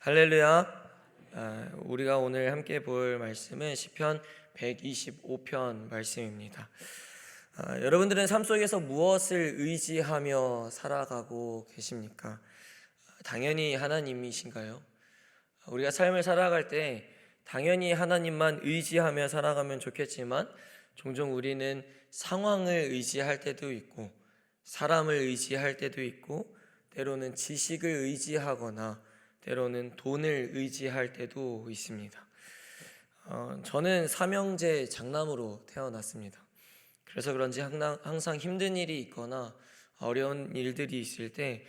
할렐루야. 우리가 오늘 함께 볼 말씀은 시편 125편 말씀입니다. 여러분들은 삶 속에서 무엇을 의지하며 살아가고 계십니까? 당연히 하나님이신가요? 우리가 삶을 살아갈 때 당연히 하나님만 의지하며 살아가면 좋겠지만 종종 우리는 상황을 의지할 때도 있고 사람을 의지할 때도 있고 때로는 지식을 의지하거나 때로는 돈을 의지할 때도 있습니다. 저는 삼형제 장남으로 태어났습니다. 그래서 그런지 항상 힘든 일이 있거나 어려운 일들이 있을 때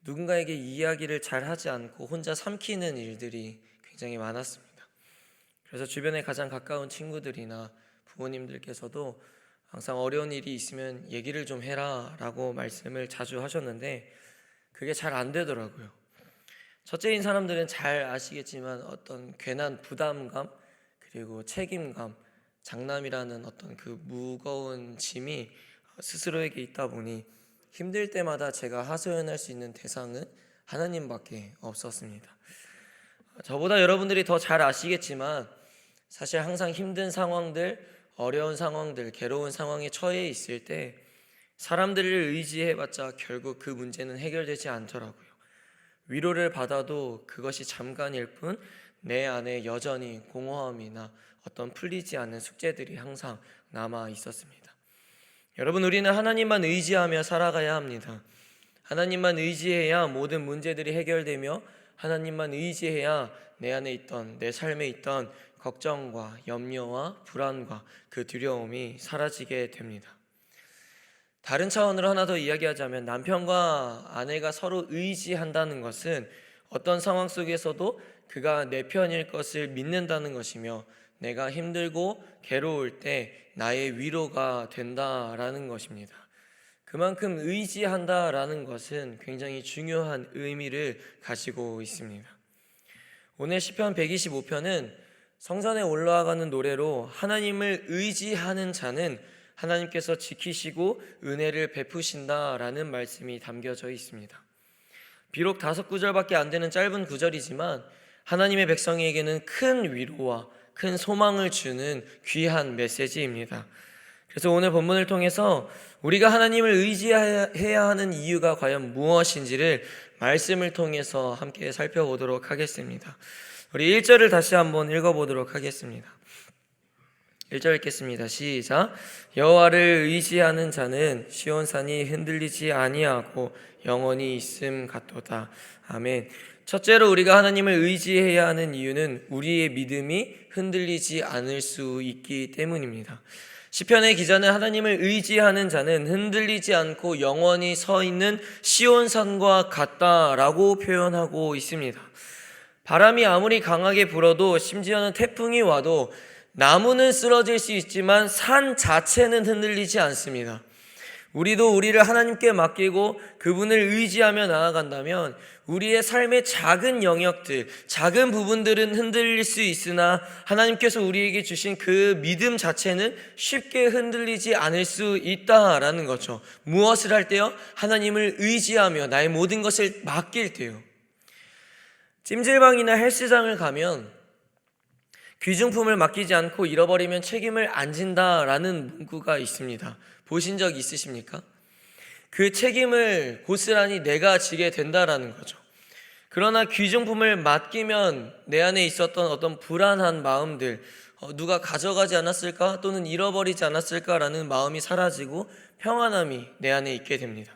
누군가에게 이야기를 잘 하지 않고 혼자 삼키는 일들이 굉장히 많았습니다. 그래서 주변에 가장 가까운 친구들이나 부모님들께서도 항상 어려운 일이 있으면 얘기를 좀 해라 라고 말씀을 자주 하셨는데 그게 잘 안 되더라고요. 첫째인 사람들은 잘 아시겠지만 어떤 괜한 부담감 그리고 책임감, 장남이라는 어떤 그 무거운 짐이 스스로에게 있다 보니 힘들 때마다 제가 하소연할 수 있는 대상은 하나님밖에 없었습니다. 저보다 여러분들이 더 잘 아시겠지만 사실 항상 힘든 상황들, 어려운 상황들, 괴로운 상황에 처해 있을 때 사람들을 의지해봤자 결국 그 문제는 해결되지 않더라고요. 위로를 받아도 그것이 잠깐일 뿐 내 안에 여전히 공허함이나 어떤 풀리지 않는 숙제들이 항상 남아 있었습니다. 여러분, 우리는 하나님만 의지하며 살아가야 합니다. 하나님만 의지해야 모든 문제들이 해결되며 하나님만 의지해야 내 안에 있던, 내 삶에 있던 걱정과 염려와 불안과 그 두려움이 사라지게 됩니다. 다른 차원으로 하나 더 이야기하자면 남편과 아내가 서로 의지한다는 것은 어떤 상황 속에서도 그가 내 편일 것을 믿는다는 것이며 내가 힘들고 괴로울 때 나의 위로가 된다라는 것입니다. 그만큼 의지한다라는 것은 굉장히 중요한 의미를 가지고 있습니다. 오늘 시편 125편은 성전에 올라가는 노래로 하나님을 의지하는 자는 하나님께서 지키시고 은혜를 베푸신다라는 말씀이 담겨져 있습니다. 비록 5구절밖에 안 되는 짧은 구절이지만 하나님의 백성에게는 큰 위로와 큰 소망을 주는 귀한 메시지입니다. 그래서 오늘 본문을 통해서 우리가 하나님을 의지해야 하는 이유가 과연 무엇인지를 말씀을 통해서 함께 살펴보도록 하겠습니다. 우리 1절을 다시 한번 읽어보도록 하겠습니다. 1절 읽겠습니다. 시작. 여호와를 의지하는 자는 시온산이 흔들리지 아니하고 영원히 있음 같도다. 아멘. 첫째로 우리가 하나님을 의지해야 하는 이유는 우리의 믿음이 흔들리지 않을 수 있기 때문입니다. 시편의 기자는 하나님을 의지하는 자는 흔들리지 않고 영원히 서 있는 시온산과 같다라고 표현하고 있습니다. 바람이 아무리 강하게 불어도 심지어는 태풍이 와도 나무는 쓰러질 수 있지만 산 자체는 흔들리지 않습니다. 우리도 우리를 하나님께 맡기고 그분을 의지하며 나아간다면 우리의 삶의 작은 영역들, 작은 부분들은 흔들릴 수 있으나 하나님께서 우리에게 주신 그 믿음 자체는 쉽게 흔들리지 않을 수 있다라는 거죠. 무엇을 할 때요? 하나님을 의지하며 나의 모든 것을 맡길 때요. 찜질방이나 헬스장을 가면 귀중품을 맡기지 않고 잃어버리면 책임을 안 진다라는 문구가 있습니다. 보신 적 있으십니까? 그 책임을 고스란히 내가 지게 된다라는 거죠. 그러나 귀중품을 맡기면 내 안에 있었던 어떤 불안한 마음들, 누가 가져가지 않았을까 또는 잃어버리지 않았을까라는 마음이 사라지고 평안함이 내 안에 있게 됩니다.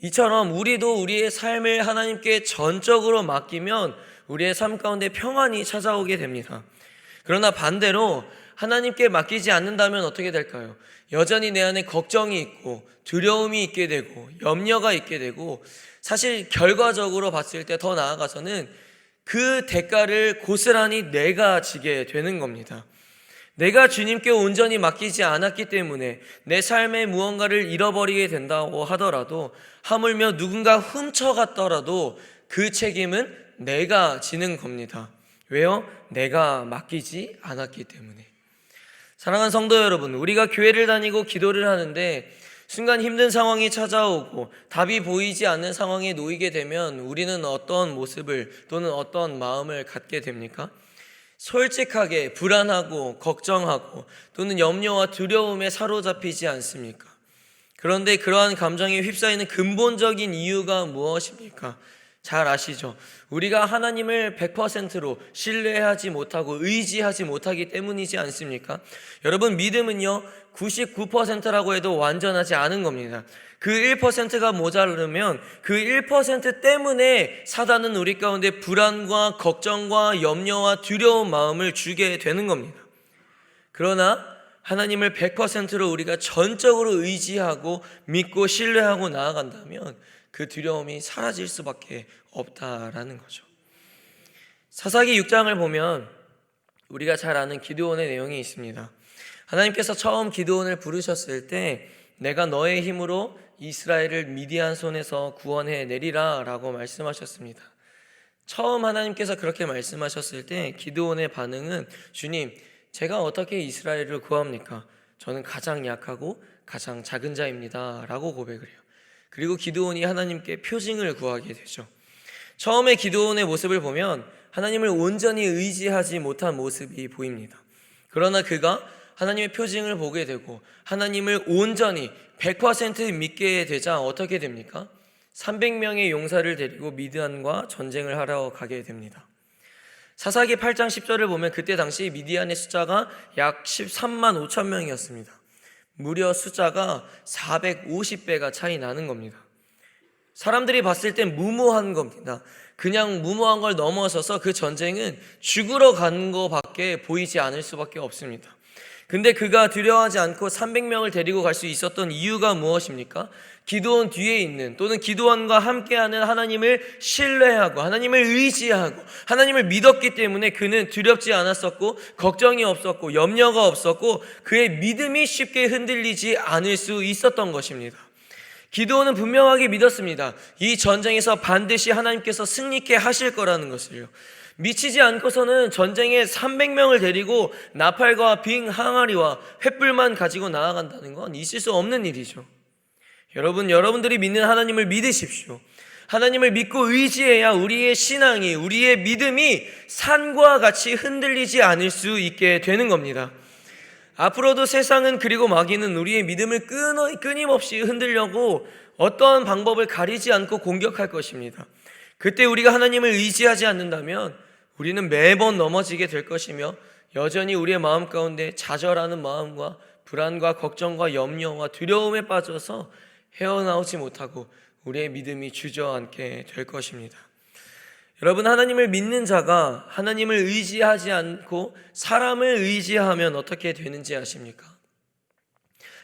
이처럼 우리도 우리의 삶을 하나님께 전적으로 맡기면 우리의 삶 가운데 평안이 찾아오게 됩니다. 그러나 반대로 하나님께 맡기지 않는다면 어떻게 될까요? 여전히 내 안에 걱정이 있고 두려움이 있게 되고 염려가 있게 되고 사실 결과적으로 봤을 때 더 나아가서는 그 대가를 고스란히 내가 지게 되는 겁니다. 내가 주님께 온전히 맡기지 않았기 때문에 내 삶에 무언가를 잃어버리게 된다고 하더라도 하물며 누군가 훔쳐갔더라도 그 책임은 내가 지는 겁니다. 왜요? 내가 맡기지 않았기 때문에. 사랑하는 성도 여러분, 우리가 교회를 다니고 기도를 하는데 순간 힘든 상황이 찾아오고 답이 보이지 않는 상황에 놓이게 되면 우리는 어떤 모습을 또는 어떤 마음을 갖게 됩니까? 솔직하게 불안하고 걱정하고 또는 염려와 두려움에 사로잡히지 않습니까? 그런데 그러한 감정에 휩싸이는 근본적인 이유가 무엇입니까? 잘 아시죠? 우리가 하나님을 100%로 신뢰하지 못하고 의지하지 못하기 때문이지 않습니까? 여러분, 믿음은요 99%라고 해도 완전하지 않은 겁니다. 그 1%가 모자르면 그 1% 때문에 사단은 우리 가운데 불안과 걱정과 염려와 두려운 마음을 주게 되는 겁니다. 그러나 하나님을 100%로 우리가 전적으로 의지하고 믿고 신뢰하고 나아간다면 그 두려움이 사라질 수밖에 없다라는 거죠. 사사기 6장을 보면 우리가 잘 아는 기드온의 내용이 있습니다. 하나님께서 처음 기드온을 부르셨을 때 내가 너의 힘으로 이스라엘을 미디안 손에서 구원해 내리라 라고 말씀하셨습니다. 처음 하나님께서 그렇게 말씀하셨을 때 기드온의 반응은 주님, 제가 어떻게 이스라엘을 구합니까? 저는 가장 약하고 가장 작은 자입니다 라고 고백을 해요. 그리고 기드온이 하나님께 표징을 구하게 되죠. 처음에 기드온의 모습을 보면 하나님을 온전히 의지하지 못한 모습이 보입니다. 그러나 그가 하나님의 표징을 보게 되고 하나님을 온전히 100% 믿게 되자 어떻게 됩니까? 300명의 용사를 데리고 미디안과 전쟁을 하러 가게 됩니다. 사사기 8장 10절을 보면 그때 당시 미디안의 숫자가 약 13만 5천 명이었습니다. 무려 숫자가 450배가 차이 나는 겁니다. 사람들이 봤을 땐 무모한 겁니다. 그냥 무모한 걸 넘어서서 그 전쟁은 죽으러 간 거밖에 보이지 않을 수밖에 없습니다. 근데 그가 두려워하지 않고 300명을 데리고 갈 수 있었던 이유가 무엇입니까? 기드온 뒤에 있는 또는 기드온과 함께하는 하나님을 신뢰하고 하나님을 의지하고 하나님을 믿었기 때문에 그는 두렵지 않았었고 걱정이 없었고 염려가 없었고 그의 믿음이 쉽게 흔들리지 않을 수 있었던 것입니다. 기드온은 분명하게 믿었습니다. 이 전쟁에서 반드시 하나님께서 승리케 하실 거라는 것을요. 미치지 않고서는 전쟁에 300명을 데리고 나팔과 빙 항아리와 횃불만 가지고 나아간다는 건 있을 수 없는 일이죠. 여러분들이 믿는 하나님을 믿으십시오. 하나님을 믿고 의지해야 우리의 신앙이, 우리의 믿음이 산과 같이 흔들리지 않을 수 있게 되는 겁니다. 앞으로도 세상은 그리고 마귀는 우리의 믿음을 끊임없이 흔들려고 어떠한 방법을 가리지 않고 공격할 것입니다. 그때 우리가 하나님을 의지하지 않는다면 우리는 매번 넘어지게 될 것이며 여전히 우리의 마음 가운데 좌절하는 마음과 불안과 걱정과 염려와 두려움에 빠져서 헤어나오지 못하고 우리의 믿음이 주저앉게 될 것입니다. 여러분, 하나님을 믿는 자가 하나님을 의지하지 않고 사람을 의지하면 어떻게 되는지 아십니까?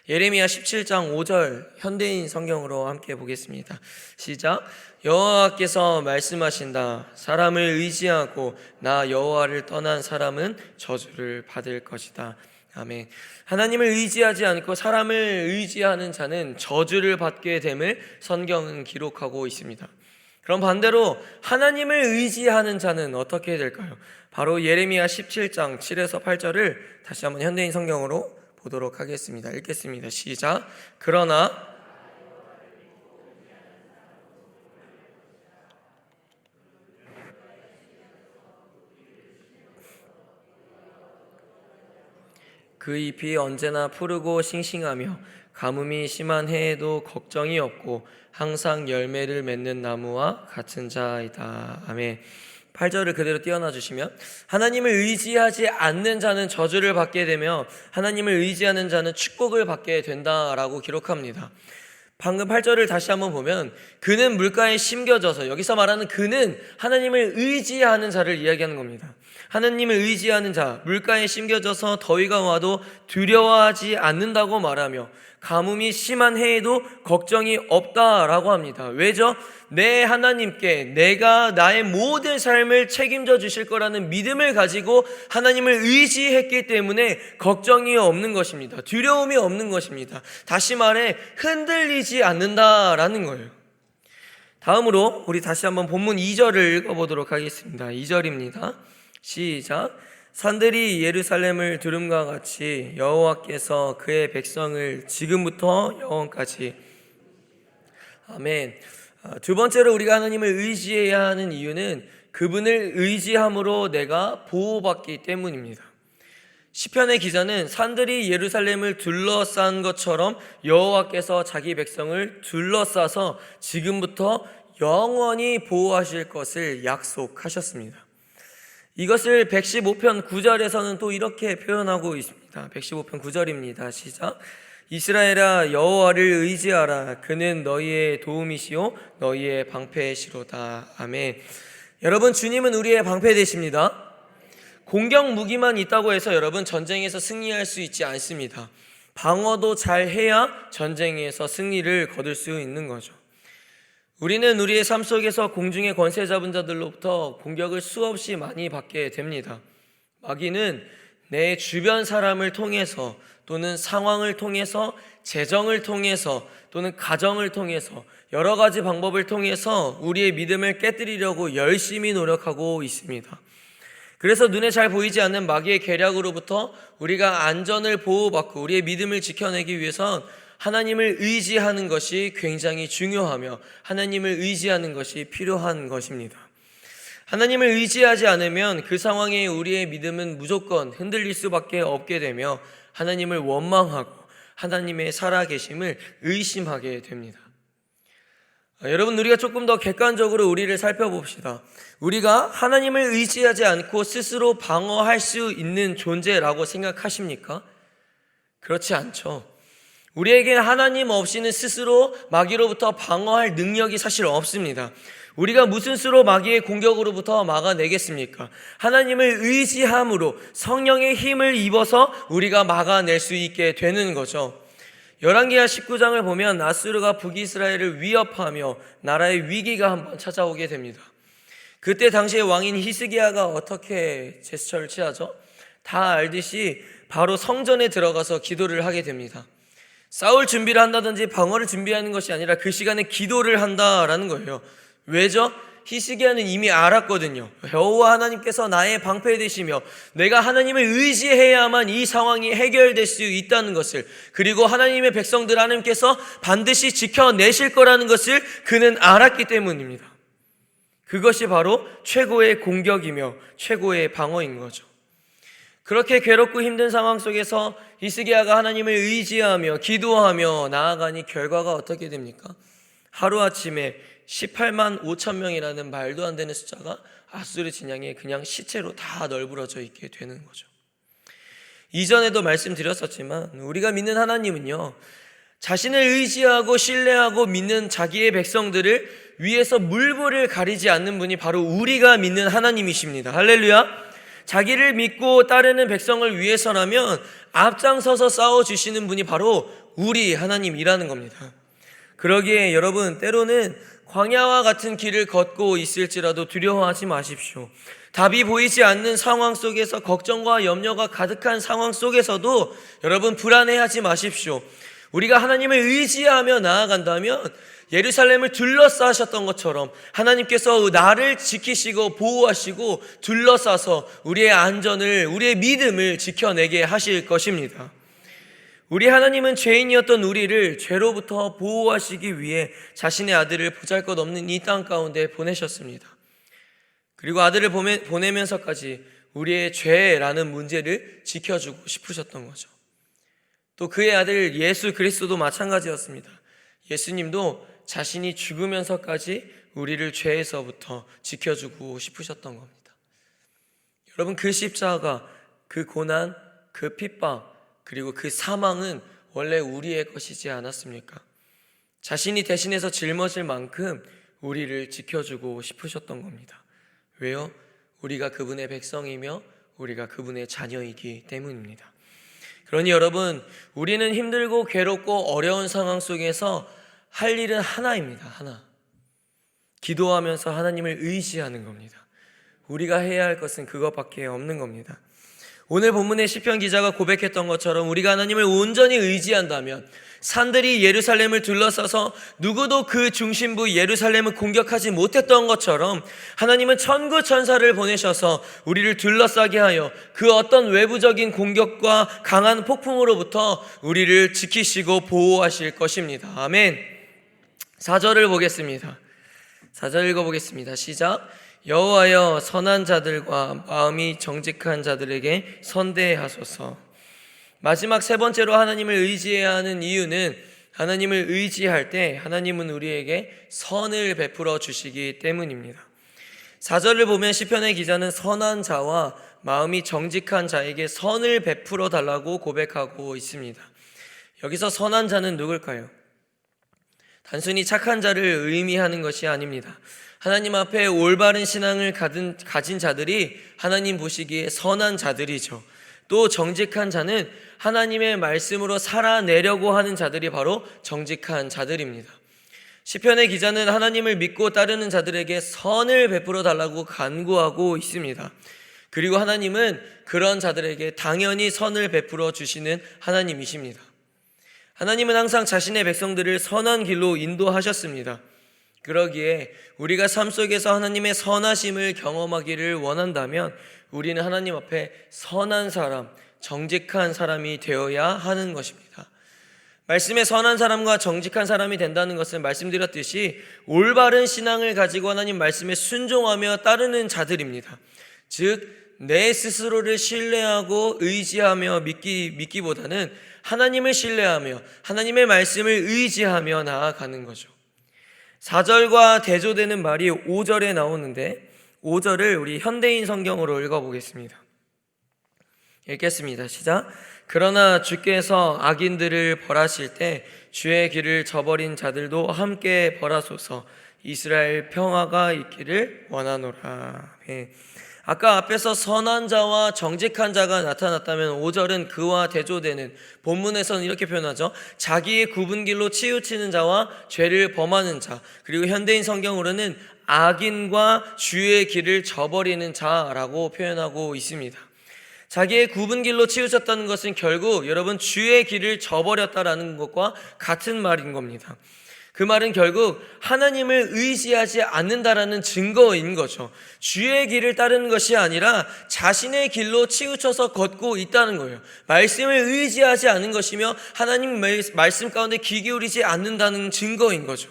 예레미야 17장 5절 현대인 성경으로 함께 보겠습니다. 시작. 여호와께서 말씀하신다. 사람을 의지하고 나 여호와를 떠난 사람은 저주를 받을 것이다. 아멘. 하나님을 의지하지 않고 사람을 의지하는 자는 저주를 받게 됨을 성경은 기록하고 있습니다. 그럼 반대로 하나님을 의지하는 자는 어떻게 될까요? 바로 예레미야 17장 7에서 8절을 다시 한번 현대인 성경으로 보도록 하겠습니다. 읽겠습니다. 시작. 그러나 그 잎이 언제나 푸르고 싱싱하며 가뭄이 심한 해에도 걱정이 없고 항상 열매를 맺는 나무와 같은 자이다. 아멘. 8절을 그대로 띄어놔 주시면 하나님을 의지하지 않는 자는 저주를 받게 되며 하나님을 의지하는 자는 축복을 받게 된다라고 기록합니다. 방금 8절을 다시 한번 보면 그는 물가에 심겨져서, 여기서 말하는 그는 하나님을 의지하는 자를 이야기하는 겁니다. 하나님을 의지하는 자, 물가에 심겨져서 더위가 와도 두려워하지 않는다고 말하며 가뭄이 심한 해에도 걱정이 없다라고 합니다. 왜죠? 내 하나님께 내가 나의 모든 삶을 책임져 주실 거라는 믿음을 가지고 하나님을 의지했기 때문에 걱정이 없는 것입니다. 두려움이 없는 것입니다. 다시 말해 흔들리지 않는다라는 거예요. 다음으로 우리 다시 한번 본문 2절을 읽어보도록 하겠습니다. 2절입니다. 시작. 산들이 예루살렘을 두름과 같이 여호와께서 그의 백성을 지금부터 영원까지. 아멘. 두 번째로 우리가 하나님을 의지해야 하는 이유는 그분을 의지함으로 내가 보호받기 때문입니다. 시편의 기자는 산들이 예루살렘을 둘러싼 것처럼 여호와께서 자기 백성을 둘러싸서 지금부터 영원히 보호하실 것을 약속하셨습니다. 이것을 115편 9절에서는 또 이렇게 표현하고 있습니다. 115편 9절입니다. 시작. 이스라엘아 여호와를 의지하라. 그는 너희의 도움이시요 너희의 방패시로다. 아멘. 여러분, 주님은 우리의 방패 되십니다. 공격 무기만 있다고 해서 여러분 전쟁에서 승리할 수 있지 않습니다. 방어도 잘 해야 전쟁에서 승리를 거둘 수 있는 거죠. 우리는 우리의 삶 속에서 공중의 권세 잡은 자들로부터 공격을 수없이 많이 받게 됩니다. 마귀는 내 주변 사람을 통해서 또는 상황을 통해서, 재정을 통해서 또는 가정을 통해서 여러 가지 방법을 통해서 우리의 믿음을 깨뜨리려고 열심히 노력하고 있습니다. 그래서 눈에 잘 보이지 않는 마귀의 계략으로부터 우리가 안전을 보호받고 우리의 믿음을 지켜내기 위해선 하나님을 의지하는 것이 굉장히 중요하며 하나님을 의지하는 것이 필요한 것입니다. 하나님을 의지하지 않으면 그 상황에 우리의 믿음은 무조건 흔들릴 수밖에 없게 되며 하나님을 원망하고 하나님의 살아계심을 의심하게 됩니다. 여러분, 우리가 조금 더 객관적으로 우리를 살펴봅시다. 우리가 하나님을 의지하지 않고 스스로 방어할 수 있는 존재라고 생각하십니까? 그렇지 않죠. 우리에게 하나님 없이는 스스로 마귀로부터 방어할 능력이 사실 없습니다. 우리가 무슨 수로 마귀의 공격으로부터 막아내겠습니까? 하나님을 의지함으로 성령의 힘을 입어서 우리가 막아낼 수 있게 되는 거죠. 열왕기하 19장을 보면 아수르가 북이스라엘을 위협하며 나라의 위기가 한번 찾아오게 됩니다. 그때 당시의 왕인 히스기야가 어떻게 제스처를 취하죠? 다 알듯이 바로 성전에 들어가서 기도를 하게 됩니다. 싸울 준비를 한다든지 방어를 준비하는 것이 아니라 그 시간에 기도를 한다라는 거예요. 왜죠? 히스기야는 이미 알았거든요. 여호와 하나님께서 나의 방패 되시며 내가 하나님을 의지해야만 이 상황이 해결될 수 있다는 것을, 그리고 하나님의 백성들 하나님께서 반드시 지켜내실 거라는 것을 그는 알았기 때문입니다. 그것이 바로 최고의 공격이며 최고의 방어인 거죠. 그렇게 괴롭고 힘든 상황 속에서 히스기야가 하나님을 의지하며 기도하며 나아가니 결과가 어떻게 됩니까? 하루아침에 18만 5천 명이라는 말도 안 되는 숫자가 아수르 진영에 그냥 시체로 다 널브러져 있게 되는 거죠. 이전에도 말씀드렸었지만 우리가 믿는 하나님은요, 자신을 의지하고 신뢰하고 믿는 자기의 백성들을 위해서 물불을 가리지 않는 분이 바로 우리가 믿는 하나님이십니다. 할렐루야. 자기를 믿고 따르는 백성을 위해서라면 앞장서서 싸워주시는 분이 바로 우리 하나님이라는 겁니다. 그러기에 여러분, 때로는 광야와 같은 길을 걷고 있을지라도 두려워하지 마십시오. 답이 보이지 않는 상황 속에서, 걱정과 염려가 가득한 상황 속에서도 여러분 불안해하지 마십시오. 우리가 하나님을 의지하며 나아간다면 예루살렘을 둘러싸셨던 것처럼 하나님께서 나를 지키시고 보호하시고 둘러싸서 우리의 안전을, 우리의 믿음을 지켜내게 하실 것입니다. 우리 하나님은 죄인이었던 우리를 죄로부터 보호하시기 위해 자신의 아들을 보잘것없는 이 땅 가운데 보내셨습니다. 그리고 아들을 보내면서까지 우리의 죄라는 문제를 지켜주고 싶으셨던 거죠. 또 그의 아들 예수 그리스도도 마찬가지였습니다. 예수님도 자신이 죽으면서까지 우리를 죄에서부터 지켜주고 싶으셨던 겁니다. 여러분, 그 십자가, 그 고난, 그 핍박, 그리고 그 사망은 원래 우리의 것이지 않았습니까? 자신이 대신해서 짊어질 만큼 우리를 지켜주고 싶으셨던 겁니다. 왜요? 우리가 그분의 백성이며 우리가 그분의 자녀이기 때문입니다. 그러니 여러분, 우리는 힘들고 괴롭고 어려운 상황 속에서 할 일은 하나입니다. 하나. 기도하면서 하나님을 의지하는 겁니다. 우리가 해야 할 것은 그것밖에 없는 겁니다. 오늘 본문의 시편 기자가 고백했던 것처럼 우리가 하나님을 온전히 의지한다면 산들이 예루살렘을 둘러싸서 누구도 그 중심부 예루살렘을 공격하지 못했던 것처럼 하나님은 천구 천사를 보내셔서 우리를 둘러싸게 하여 그 어떤 외부적인 공격과 강한 폭풍으로부터 우리를 지키시고 보호하실 것입니다. 아멘. 4절을 보겠습니다. 4절 읽어보겠습니다. 시작. 여호와여, 선한 자들과 마음이 정직한 자들에게 선대하소서. 마지막 세 번째로 하나님을 의지해야 하는 이유는 하나님을 의지할 때 하나님은 우리에게 선을 베풀어 주시기 때문입니다. 4절을 보면 시편의 기자는 선한 자와 마음이 정직한 자에게 선을 베풀어 달라고 고백하고 있습니다. 여기서 선한 자는 누굴까요? 단순히 착한 자를 의미하는 것이 아닙니다. 하나님 앞에 올바른 신앙을 가진 자들이 하나님 보시기에 선한 자들이죠. 또 정직한 자는 하나님의 말씀으로 살아내려고 하는 자들이 바로 정직한 자들입니다. 시편의 기자는 하나님을 믿고 따르는 자들에게 선을 베풀어 달라고 간구하고 있습니다. 그리고 하나님은 그런 자들에게 당연히 선을 베풀어 주시는 하나님이십니다. 하나님은 항상 자신의 백성들을 선한 길로 인도하셨습니다. 그러기에 우리가 삶 속에서 하나님의 선하심을 경험하기를 원한다면 우리는 하나님 앞에 선한 사람, 정직한 사람이 되어야 하는 것입니다. 말씀에 선한 사람과 정직한 사람이 된다는 것은 말씀드렸듯이 올바른 신앙을 가지고 하나님 말씀에 순종하며 따르는 자들입니다. 즉 내 스스로를 신뢰하고 의지하며 믿기보다는 하나님을 신뢰하며 하나님의 말씀을 의지하며 나아가는 거죠. 4절과 대조되는 말이 5절에 나오는데 5절을 우리 현대인 성경으로 읽어보겠습니다. 읽겠습니다. 시작. 그러나 주께서 악인들을 벌하실 때 주의 길을 저버린 자들도 함께 벌하소서. 이스라엘 평화가 있기를 원하노라. 아까 앞에서 선한 자와 정직한 자가 나타났다면 5절은 그와 대조되는, 본문에서는 이렇게 표현하죠. 자기의 굽은 길로 치우치는 자와 죄를 범하는 자, 그리고 현대인 성경으로는 악인과 주의 길을 저버리는 자라고 표현하고 있습니다. 자기의 굽은 길로 치우쳤다는 것은 결국 여러분 주의 길을 저버렸다라는 것과 같은 말인 겁니다. 그 말은 결국 하나님을 의지하지 않는다라는 증거인 거죠. 주의 길을 따르는 것이 아니라 자신의 길로 치우쳐서 걷고 있다는 거예요. 말씀을 의지하지 않는 것이며 하나님 말씀 가운데 귀 기울이지 않는다는 증거인 거죠.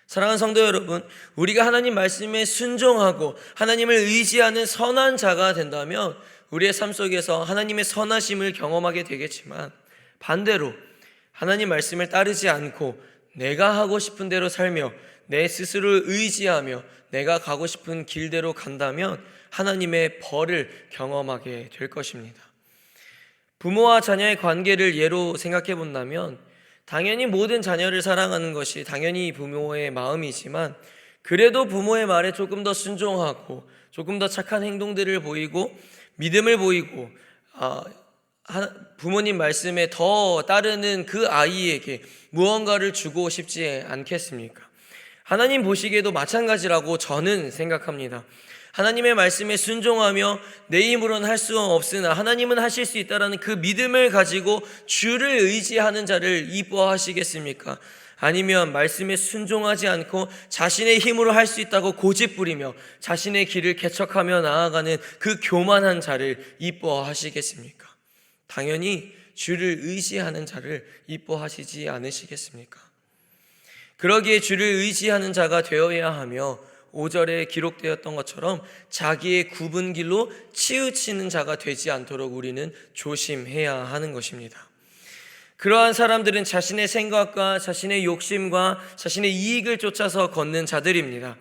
사랑하는 성도 여러분, 우리가 하나님 말씀에 순종하고 하나님을 의지하는 선한 자가 된다면 우리의 삶 속에서 하나님의 선하심을 경험하게 되겠지만, 반대로 하나님 말씀을 따르지 않고 내가 하고 싶은 대로 살며 내 스스로를 의지하며 내가 가고 싶은 길대로 간다면 하나님의 벌을 경험하게 될 것입니다. 부모와 자녀의 관계를 예로 생각해 본다면 당연히 모든 자녀를 사랑하는 것이 당연히 부모의 마음이지만, 그래도 부모의 말에 조금 더 순종하고 조금 더 착한 행동들을 보이고 믿음을 보이고 부모님 말씀에 더 따르는 그 아이에게 무언가를 주고 싶지 않겠습니까? 하나님 보시기에도 마찬가지라고 저는 생각합니다. 하나님의 말씀에 순종하며 내 힘으로는 할 수 없으나 하나님은 하실 수 있다는 그 믿음을 가지고 주를 의지하는 자를 이뻐하시겠습니까? 아니면 말씀에 순종하지 않고 자신의 힘으로 할 수 있다고 고집부리며 자신의 길을 개척하며 나아가는 그 교만한 자를 이뻐하시겠습니까? 당연히 주를 의지하는 자를 이뻐하시지 않으시겠습니까? 그러기에 주를 의지하는 자가 되어야 하며 5절에 기록되었던 것처럼 자기의 굽은 길로 치우치는 자가 되지 않도록 우리는 조심해야 하는 것입니다. 그러한 사람들은 자신의 생각과 자신의 욕심과 자신의 이익을 쫓아서 걷는 자들입니다.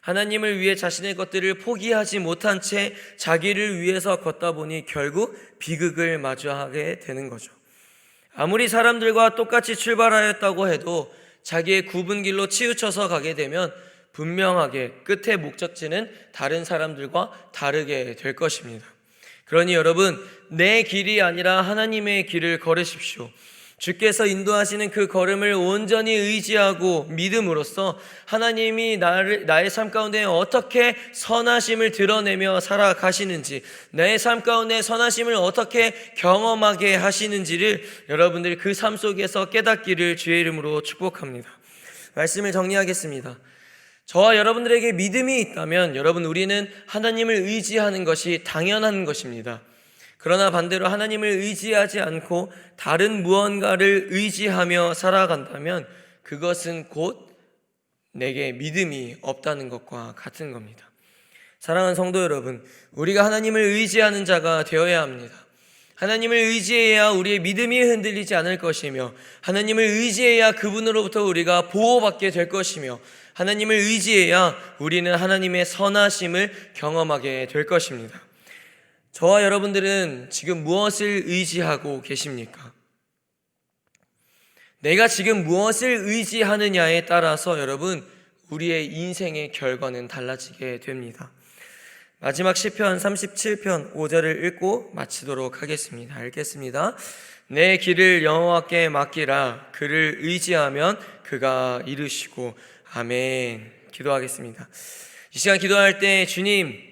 하나님을 위해 자신의 것들을 포기하지 못한 채 자기를 위해서 걷다 보니 결국 비극을 마주하게 되는 거죠. 아무리 사람들과 똑같이 출발하였다고 해도 자기의 굽은 길로 치우쳐서 가게 되면 분명하게 끝의 목적지는 다른 사람들과 다르게 될 것입니다. 그러니 여러분, 내 길이 아니라 하나님의 길을 걸으십시오. 주께서 인도하시는 그 걸음을 온전히 의지하고 믿음으로써 하나님이 나의 삶 가운데 어떻게 선하심을 드러내며 살아가시는지, 나의 삶 가운데 선하심을 어떻게 경험하게 하시는지를 여러분들이 그 삶 속에서 깨닫기를 주의 이름으로 축복합니다. 말씀을 정리하겠습니다. 저와 여러분들에게 믿음이 있다면 우리는 하나님을 의지하는 것이 당연한 것입니다. 그러나 반대로 하나님을 의지하지 않고 다른 무언가를 의지하며 살아간다면 그것은 곧 내게 믿음이 없다는 것과 같은 겁니다. 사랑하는 성도 여러분, 우리가 하나님을 의지하는 자가 되어야 합니다. 하나님을 의지해야 우리의 믿음이 흔들리지 않을 것이며, 하나님을 의지해야 그분으로부터 우리가 보호받게 될 것이며, 하나님을 의지해야 우리는 하나님의 선하심을 경험하게 될 것입니다. 저와 여러분들은 지금 무엇을 의지하고 계십니까? 내가 지금 무엇을 의지하느냐에 따라서 여러분, 우리의 인생의 결과는 달라지게 됩니다. 마지막 시편 37편 5절을 읽고 마치도록 하겠습니다. 읽겠습니다. 내 길을 여호와께 맡기라. 그를 의지하면 그가 이루시고. 아멘. 기도하겠습니다. 이 시간 기도할 때 주님,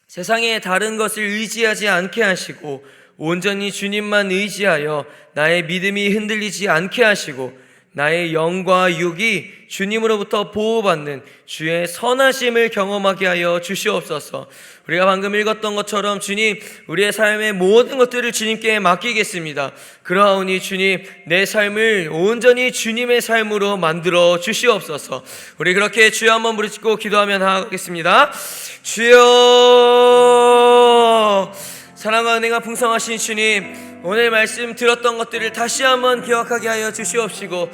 세상에 다른 것을 의지하지 않게 하시고 온전히 주님만 의지하여 나의 믿음이 흔들리지 않게 하시고 나의 영과 육이 주님으로부터 보호받는 주의 선하심을 경험하게 하여 주시옵소서. 우리가 방금 읽었던 것처럼 주님, 우리의 삶의 모든 것들을 주님께 맡기겠습니다. 그러하오니 주님, 내 삶을 온전히 주님의 삶으로 만들어 주시옵소서. 우리 그렇게 주여 한번 부르짖고 기도하며 나아가겠습니다. 주여, 사랑과 은혜가 풍성하신 주님, 오늘 말씀 들었던 것들을 다시 한번 기억하게 하여 주시옵시고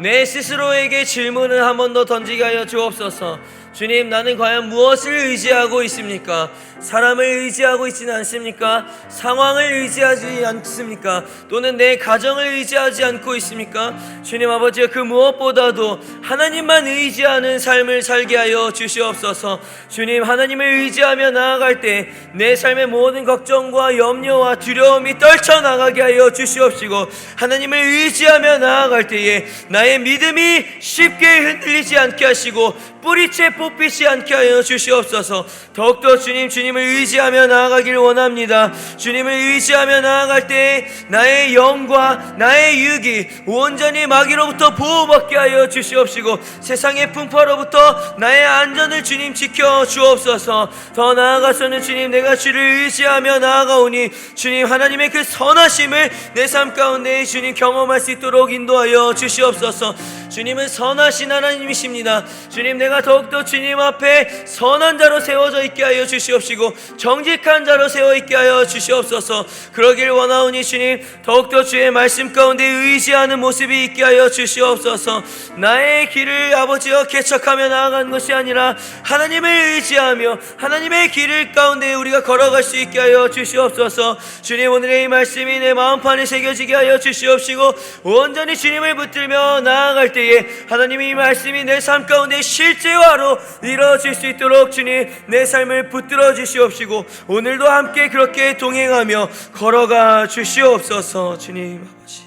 내 스스로에게 질문을 한 번 더 던지게 하여 주옵소서. 주님, 나는 과연 무엇을 의지하고 있습니까? 사람을 의지하고 있지는 않습니까? 상황을 의지하지 않습니까? 또는 내 가정을 의지하지 않고 있습니까? 주님 아버지, 그 무엇보다도 하나님만 의지하는 삶을 살게 하여 주시옵소서. 주님, 하나님을 의지하며 나아갈 때 내 삶의 모든 걱정과 염려와 두려움이 떨쳐나가게 하여 주시옵시고, 하나님을 의지하며 나아갈 때에 나의 믿음이 쉽게 흔들리지 않게 하시고 뿌리채 뽑히지 않게 하여 주시옵소서. 더욱더 주님을 의지하며 나아가길 원합니다. 주님을 의지하며 나아갈 때 나의 영과 나의 육이 온전히 마귀로부터 보호받게 하여 주시옵시고 세상의 풍파로부터 나의 안전을 주님 지켜 주옵소서. 더 나아가서는 주님, 내가 주를 의지하며 나아가오니 주님, 하나님의 그 선하심을 내 삶 가운데 주님 경험할 수 있도록 인도하여 주시옵소서. 주님은 선하신 하나님이십니다. 주님, 내가 더욱더 주님 앞에 선한 자로 세워져 있게 하여 주시옵시고 정직한 자로 세워 있게 하여 주시옵소서. 그러길 원하오니 주님, 더욱더 주의 말씀 가운데 의지하는 모습이 있게 하여 주시옵소서. 나의 길을 아버지여 개척하며 나아가는 것이 아니라 하나님을 의지하며 하나님의 길을 가운데 우리가 걸어갈 수 있게 하여 주시옵소서. 주님, 오늘의 이 말씀이 내 마음판에 새겨지게 하여 주시옵시고 온전히 주님을 붙들며 나아갈 때에 하나님의 이 말씀이 내 삶 가운데 실제화로 이루어질 수 있도록 주님, 내 삶을 붙들어 주시옵시고 오늘도 함께 그렇게 동행하며 걸어가 주시옵소서. 주님 아버지,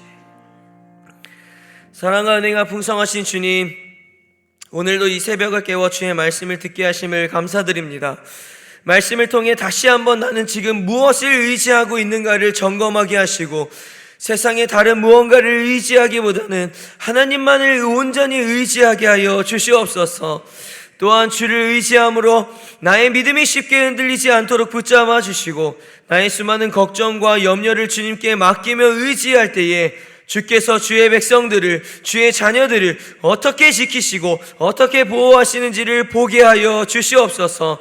사랑과 은혜가 풍성하신 주님, 오늘도 이 새벽을 깨워 주의 말씀을 듣게 하심을 감사드립니다. 말씀을 통해 다시 한번 나는 지금 무엇을 의지하고 있는가를 점검하게 하시고 세상의 다른 무언가를 의지하기보다는 하나님만을 온전히 의지하게 하여 주시옵소서. 또한 주를 의지함으로 나의 믿음이 쉽게 흔들리지 않도록 붙잡아 주시고 나의 수많은 걱정과 염려를 주님께 맡기며 의지할 때에 주께서 주의 백성들을, 주의 자녀들을 어떻게 지키시고 어떻게 보호하시는지를 보게 하여 주시옵소서.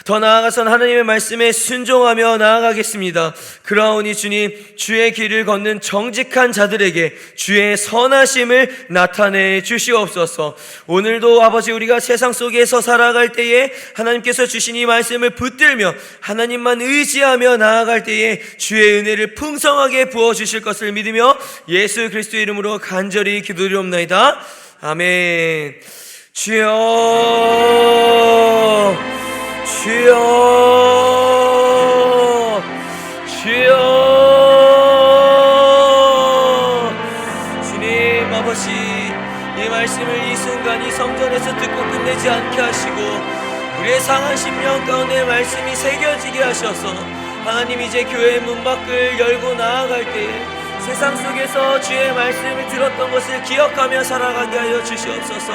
더 나아가선 하나님의 말씀에 순종하며 나아가겠습니다. 그러하오니 주님, 주의 길을 걷는 정직한 자들에게 주의 선하심을 나타내 주시옵소서. 오늘도 아버지, 우리가 세상 속에서 살아갈 때에 하나님께서 주신 이 말씀을 붙들며 하나님만 의지하며 나아갈 때에 주의 은혜를 풍성하게 부어주실 것을 믿으며 예수 그리스도의 이름으로 간절히 기도드리옵나이다. 아멘. 주여, 주여, 주여, 말씀도 듣고 끝내지 않게 하시고 우리의 상한 심령 가운데 말씀이 새겨지게 하셔서 하나님 이제 교회의 문밖을 열고 나아갈 때에 세상 속에서 주의 말씀을 들었던 것을 기억하며 살아가게 하여 주시옵소서.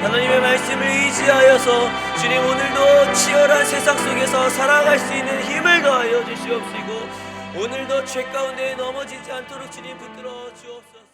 하나님의 말씀을 의지하여서 주님 오늘도 치열한 세상 속에서 살아갈 수 있는 힘을 더하여 주시옵시고 오늘도 죄 가운데 넘어지지 않도록 주님 붙들어 주옵소서.